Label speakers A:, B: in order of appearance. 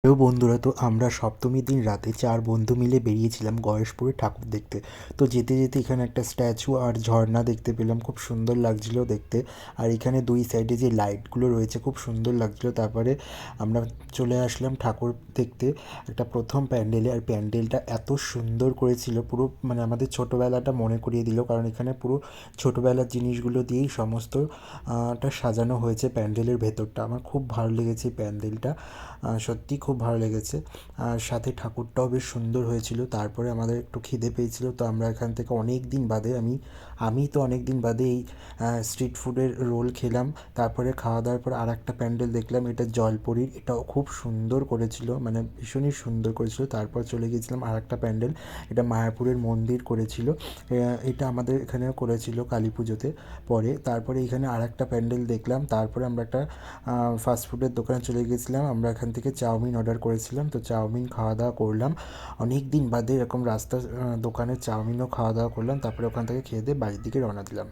A: Hello বন্ধুরা, তো আমরা সপ্তমীর দিন রাতে 4 বন্ধু মিলে বেরিয়েছিলাম গয়েশপুরে ঠাকুর দেখতে। তো যেতে যেতে এখানে একটা স্ট্যাচু আর ঝর্ণা দেখতে পেলাম, খুব সুন্দর লাগছিল দেখতে। আর এখানে দুই সাইডে যে লাইটগুলো রয়েছে খুব সুন্দর লাগছিল। তারপরে আমরা চলে আসলাম ঠাকুর দেখতে একটা প্রথম প্যান্ডেলে। আর প্যান্ডেলটা এত সুন্দর করেছিল, পুরো মানে আমাদের ছোটোবেলাটা মনে করিয়ে দিল, কারণ এখানে পুরো ছোটোবেলার জিনিসগুলো দিয়েই সমস্ত টা সাজানো হয়েছে প্যান্ডেলের ভেতরটা। আমার খুব ভালো লেগেছে এই প্যান্ডেলটা, সত্যিই খুব ভালো লেগেছে। আর সাথে ঠাকুরটাও বেশ সুন্দর হয়েছিল। তারপরে আমাদের একটু খিদে পেয়েছিল, তো আমরা এখান থেকে অনেক দিন বাদে আমি তো অনেক দিন বাদে এই স্ট্রিট ফুডের রোল খেলাম। তারপরে খাওয়া দাওয়ার পর আর একটা প্যান্ডেল দেখলাম, এটা জলপরীর, এটাও খুব সুন্দর করেছিল, মানে ভীষণই সুন্দর করেছিল। তারপর চলে গিয়েছিলাম আর একটা প্যান্ডেল, এটা মায়াপুরের মন্দির করেছিল। এটা আমাদের এখানেও করেছিল কালী পুজোতে পরে। তারপরে এখানে আর একটা প্যান্ডেল দেখলাম। তারপরে আমরা একটা ফাস্ট ফুডের দোকানে চলে গিয়েছিলাম, আমরা এখান থেকে চাউমিন অর্ডার করেছিলাম, তো চাউমিন খাওয়া দাওয়া করলাম। অনেক দিন বাদে এরকম রাস্তার দোকানে চাউমিনও খাওয়া দাওয়া করলাম। তারপরে ওখান থেকে খেয়ে দিয়ে বাড়ির দিকে রওনা দিলাম।